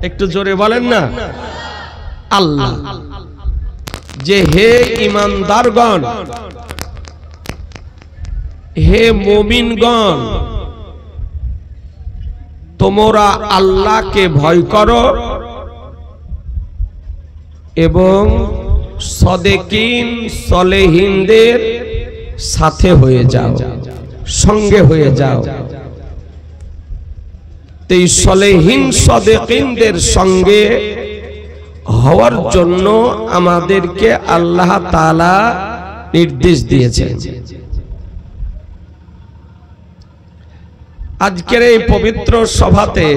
একটু জোরে বলেন না। আল্লাহ যে হে ঈমানদারগণ, হে মুমিনগণ, তোমরা আল্লাহকে ভয় করো এবং সদেকিন সলেহিনদের সাথে হয়ে যাও, সঙ্গে হয়ে যাও। এই সলেহিন সদেকিনদের সঙ্গে হওয়ার জন্য আমাদেরকে আল্লাহ তাআলা নির্দেশ দিয়েছেন। আজকের এই পবিত্র সভাতে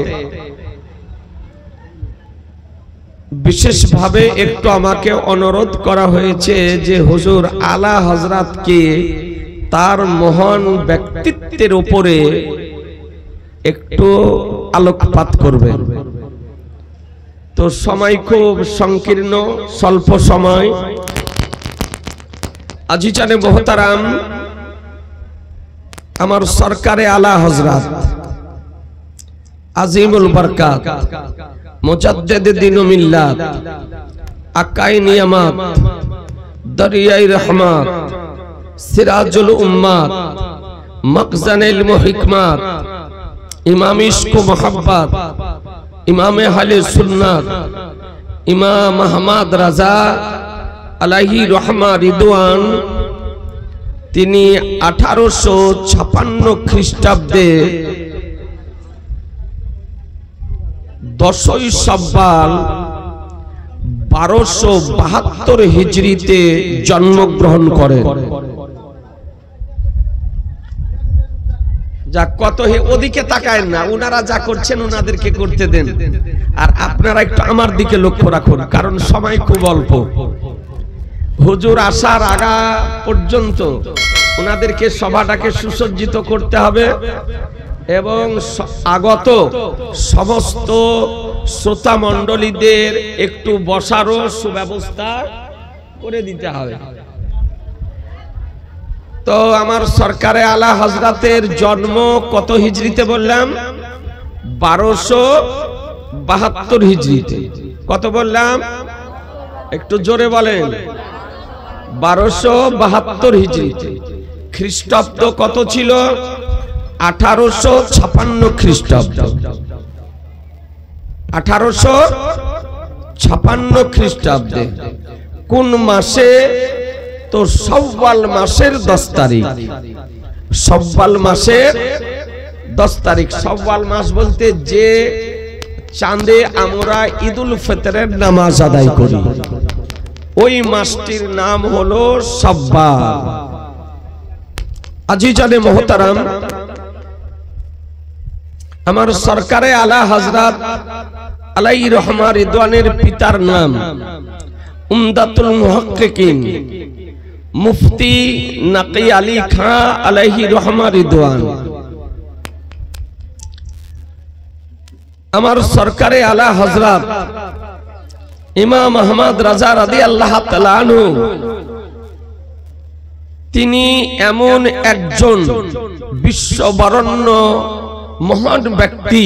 বিশেষভাবে একটু আমাকে অনুরোধ করা হয়েছে যে হুজুর আলা হযরতকে তার মহান ব্যক্তিত্বের উপরে একটু আলোকপাত করবেন। তো সময় খুব সংকীর্ণ, স্বল্প সময়। আজিজানে মোহতারাম, আমার সরকারে আলা হযরত আজিমুল বরকাত মুজাদ্দিদে দ্বীন ও মিল্লাত আকাই নিয়ামত দরিয়াই রহমত সিরাজুল উম্মাত মখজান ইলম ও হিকমত ইমাম ইশক ও মোহাব্বত ইমাম আহলে সুন্নাত ইমাম আহমদ রাজা আলাইহি রহমা রিদওয়ান, তিনি 1856 খ্রিস্টাব্দে 10ই শাওয়াল 1272 হিজরিতে জন্মগ্রহণ করেন। যা কত হে ওদিকে তাকায় না, ওনারা যা করছেন ওনাদেরকে করতে দেন, আর আপনারা একটু আমার দিকে লক্ষ্য রাখুন, কারণ সময় খুব অল্প। হুজুর আসার আগা পর্যন্ত ওনাদেরকে সভাটাকে সুসজ্জিত করতে হবে এবং আগত সমস্ত শ্রোতা মণ্ডলীদের একটু বসারও সুব্যবস্থা করে দিতে হবে। তো আমার সরকারে আলা হযরতের জন্ম কত হিজরিতে বললাম? 1272 হিজরিতে। কত বললাম? একটু জোরে বলেন। 1272 হিজরিতে। খ্রিস্টাব্দ কত ছিল? 1856 খ্রিস্টাব্দ। 1856 খ্রিস্টাব্দে কোন মাসে? তো শাওয়াল মাসের 10 তারিখ। শাওয়াল মাসের 10 তারিখ। শাওয়াল মাস বলতে যে চাঁদে আমরা ঈদুল ফিতরের নামাজ আদায় করি, ওই মাসটির নাম হলো শাওয়াল। আজিজানে মোহতারাম, আমার সরকারে আলা হযরত আলাইহি রহমা রিদওয়ানের পিতার নাম উমদাতুল মুহাক্কিকিন মুফতি নাকি আলী খাঁ আলাইহি রহমা রিদওয়ান। আমার সরকারে আলা হযরত ইমাম আহমদ রাজা রাদিয়াল্লাহু তাআলা আনহু, তিনি এমন একজন বিশ্ববরণ্য মহান ব্যক্তি,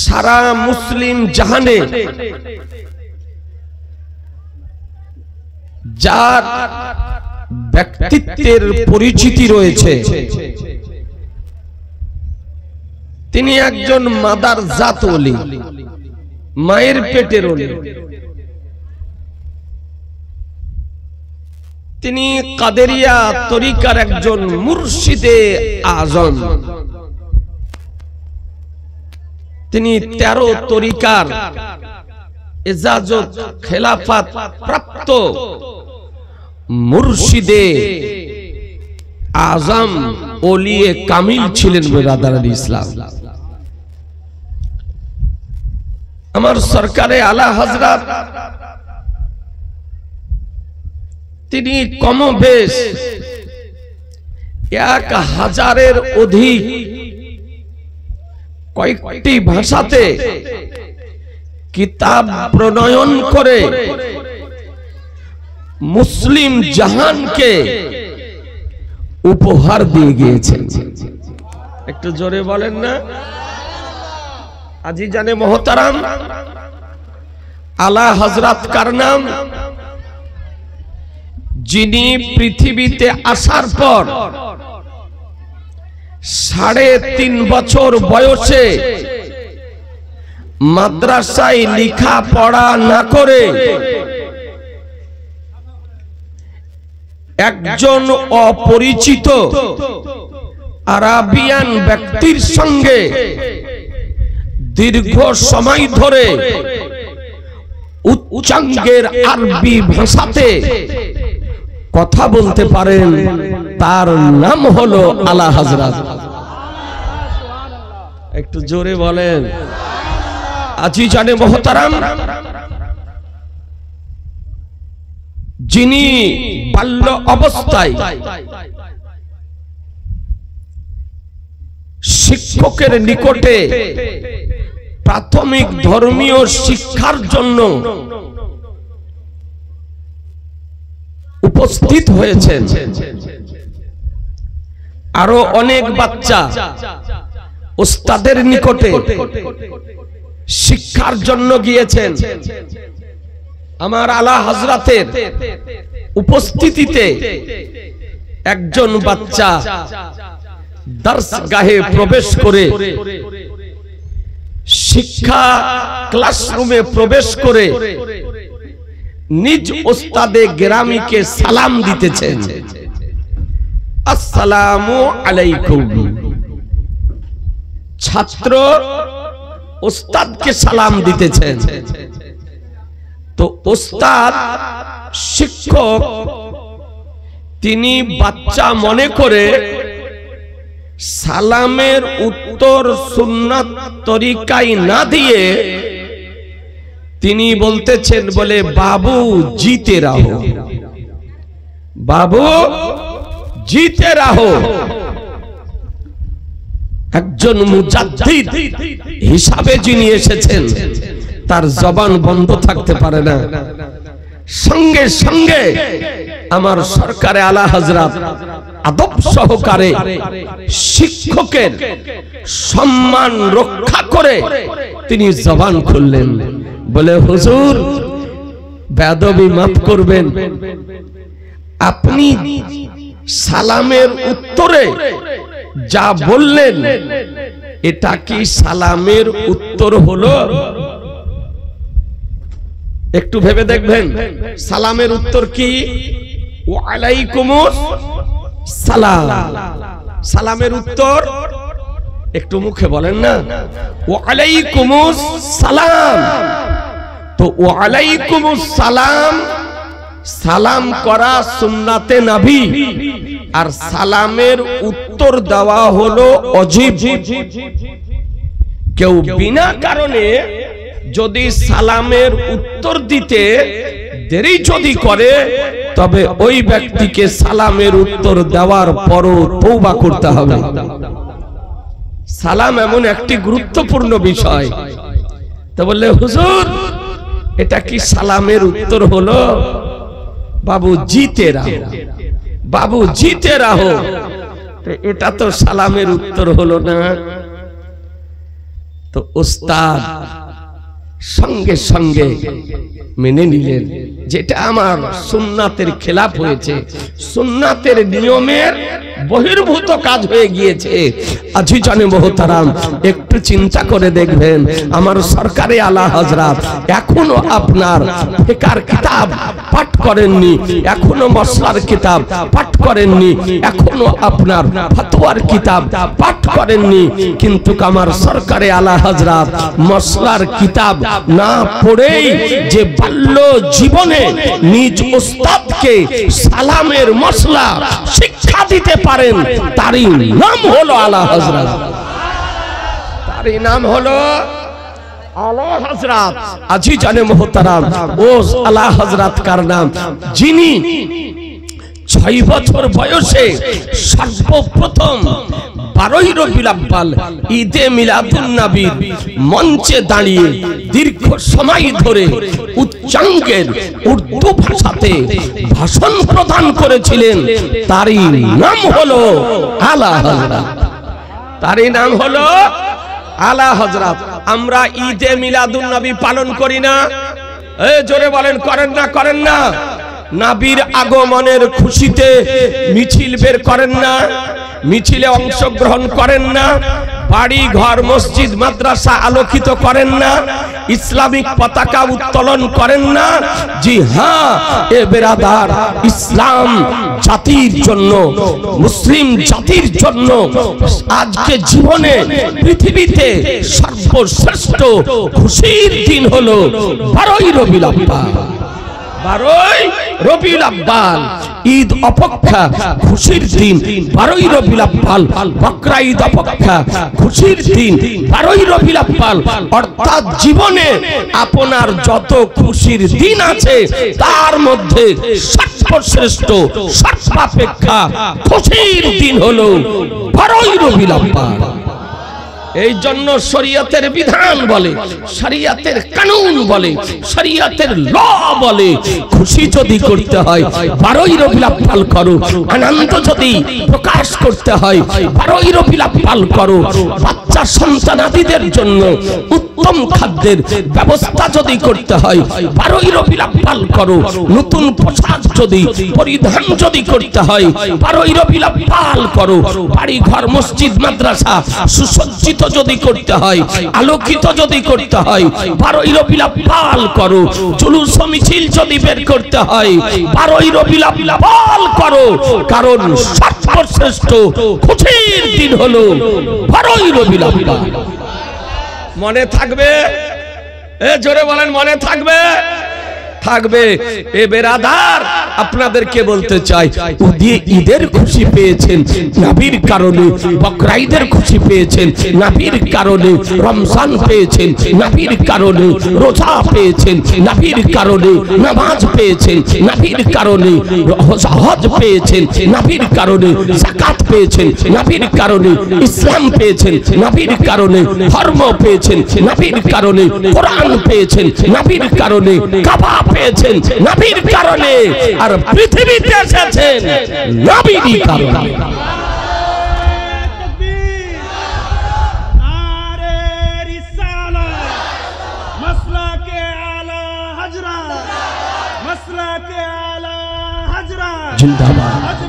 সারা মুসলিম জাহানে যার ব্যক্তিত্বের পরিচিতি রয়েছে। তিনি একজন মাদার জাত ওলি, মায়ের পেটের ওলি। তিনি কাদেরিয়া তরিকার একজন মুর্শিদে আজম। তিনি 13 তরিকার ইজাজত খেলাফত প্রাপ্ত মুর্শিদে আজম ওলিয়ে কামিল ছিলেন। বিরাদারান ইসলাম, আমার সরকারে আলা হযরত তিনি কমবেশ 1000-এর অধিক কয়েকটি ভাষাতে কিতাব প্রণয়ন করে মুসলিম জাহানকে উপহার দিয়ে গিয়েছেন। একটু জোরে বলেন না। আজিজানে মোহতারাম, আলা হযরত কার নাম, যিনি পৃথিবীতে আসার পর 3.5 বছর বয়সে মাদ্রাসায় লেখা পড়া না করে একজন অপরিচিত আরাবিয়ান ব্যক্তির সঙ্গে দীর্ঘ সময় ধরে উচ্চাঙ্গের আরবি ভাষাতে কথা বলতে পারেন, তার নাম হলো আলা হযরত। একটু জোরে বলেন। আজিজানে মোহতারাম, যিনি বাল্য অবস্থায় শিক্ষকের নিকটে প্রাথমিক ধর্মীয় শিক্ষার জন্য উপস্থিত হয়েছেন, আরো অনেক বাচ্চা ওস্তাদের নিকটে শিক্ষার জন্য গিয়েছেন। আমার আলা হযরতের উপস্থিতিতে একজন বাচ্চা দর্শগাহে প্রবেশ করে, শিক্ষা ক্লাসরুমে প্রবেশ করে নিজ ওস্তাদে গেরামিকে সালাম দিতেছেন, আসসালামু আলাইকুম। ছাত্র ওস্তাদকে সালাম দিতেছেন, তো ওস্তাদ শিক্ষক তিনি বাচ্চা মনে করে সালামের উত্তর সুন্নাত তরিকায় না দিয়ে তিনি বলতেছেন, বলে বাবু জিতে রাহো, বাবু জিতে রাহো। একজন মুজাদ্দিদ হিসাবে যিনি এসেছেন, তার জবান বন্ধ থাকতে পারে না। সঙ্গে সঙ্গে আমার সরকারে আলা হযরত আদব সহকারে শিক্ষকের সম্মান রক্ষা করে তিনি জবান খুললেন, বলে হুজুর বেয়াদবি মাফ করবেন, আপনি সালামের উত্তরে যা বললেন এটা কি সালামের উত্তর হলো? একটু ভেবে দেখবেন, সালামের উত্তর কি? ওয়া আলাইকুমুস সালাম। সালামের উত্তর একটু মুখে বলেন না, ওয়া আলাইকুমুস সালাম। তো ওয়া আলাইকুমুস সালাম, সালাম করা সুন্নাতে নবী, আর সালামের উত্তর দেওয়া হলো অজীব। কেউ বিনা কারণে যদি সালামের উত্তর দিতে দেরি যদি করে, তবে ওই ব্যক্তিকে সালামের উত্তর দেওয়ার পরও তওবা করতে হবে। সালাম এমন একটি গুরুত্বপূর্ণ বিষয়। তো বললে হুজুর এটা কি সালামের উত্তর হলো? বাবু জিতে রাহো, বাবু জিতে রাহো। এটা তো সালামের উত্তর হলো না। তো ওস্তাদ সঙ্গে সঙ্গে মেনে নিলেন, যেটা আমার সুন্নাতের খেলাফ হয়েছে, সুন্নাতের নিয়মের বহির্ভূত কাজ হয়ে গিয়েছে। আজিজানে মোহতারাম, একটু চিন্তা করে দেখবেন, আমার সরকারে আলা হযরত এখনো আপনার ফিকার কিতাব পাঠ করেননি, এখনো মসলার কিতাব পাঠ করেননি, এখনো আপনার ফতোয়ার কিতাব পাঠ করেননি, কিন্তু আমার সরকারে আলা হযরত মসলার কিতাব না পড়েই যে বাল্য জীবনে নিজ উস্তাদকে সালামের মসলা শিক্ষা দিতে পারেন, তারই নাম হলো আলা হযরত, তারই নাম হলো আলা হযরত। আজিজানে মোহতারাম, ও আলা হযরত কার নাম, যিনি 6 বছর বয়সে সর্বপ্রথম 12ই রবিউল আউয়াল ঈদে মিলাদুন নবীর মঞ্চে দাঁড়িয়ে দীর্ঘ সময় ধরে উচ্চাঙ্গের উর্দু ভাষাতে ভাষণ প্রদান করেছিলেন, তারই নাম হলো আলা হযরত, তারই নাম হলো আলা হযরত। আমরা ঈদে মিলাদুন নবী পালন করি না? জোরে বলেন, করেন না? করেন না? নবীর আগমনের খুশিতে মিছিল বের করেন না? মিছিলে অংশগ্রহণ করেন না? বাড়ি ঘর মসজিদ মাদ্রাসা আলোকিত করেন না? ইসলামিক পতাকা উত্তোলন করেন না? জি হ্যাঁ, এ বেরাদার, ইসলাম জাতির জন্য, মুসলিম জাতির জন্য আজকে জীবনে পৃথিবীতে সর্বশ্রেষ্ঠ খুশির দিন হলো 12ই রবিউল আউয়াল। 12ই রবিউল আউয়াল ঈদ অপেক্ষা খুশির দিন 12ই রবিউল আউয়াল। বকরা ঈদ অপেক্ষা খুশির দিন 12ই রবিউল আউয়াল। অর্থাৎ জীবনে আপনার যত খুশির দিন আছে তার মধ্যে সর্বশ্রেষ্ঠ, সর্বাপেক্ষা খুশির দিন হলো 12ই রবিউল আউয়াল। এই জন্য শরীয়তের বিধান বলে, শরীয়তের কানুন বলে, শরীয়তের ল বলে, খুশি যদি করতে হয় 12ই রবিউল আউয়াল করো, আনন্দ যদি প্রকাশ করতে হয় 12ই রবিউল আউয়াল করো। বাচ্চা সন্তানাদিদের জন্য উত্তম খাদ্যের ব্যবস্থা যদি করতে হয় 12ই রবিউল আউয়াল করো। নতুন পোশাক যদি পরিধান যদি করতে হয় 12ই রবিউল আউয়াল করো। বাড়ি ঘর মসজিদ মাদ্রাসা সুসজ্জিত যদি করতে হয়, আলোকিত যদি করতে হয় 12ই রবিউল আউয়াল করো। জুলুস মিছিল যদি বের করতে হয় 12ই রবিউল আউয়াল করো। কারণ সর্বশ্রেষ্ঠ খুশির দিন হলো 12ই রবিউল আউয়াল। মনে থাকবে? জোরে বলেন, মনে থাকবে? থাকবে। এ বেরাদার, আপনাদেরকে বলতে চাই, ঈদের খুশি পেয়েছেন নবীর কারণে, বকরা ঈদের খুশি পেয়েছেন নবীর কারণে, রমজান পেয়েছেন নবীর কারণে, রোজা পেয়েছেন নবীর কারণে, নামাজ পেয়েছেন নবীর কারণে, হজ পেয়েছেন নবীর কারণে, যাকাত পেয়েছেন নবীর কারণে, ইসলাম পেয়েছেন নবীর কারণে, ধর্ম পেয়েছেন নবীর কারণে, কোরআন পেয়েছেন নবীর কারণে, কাবা পেয়েছেন নবীর কারণে, আর পৃথিবীতে এসেছেন নবীর কারণে। জিন্দাবাদ।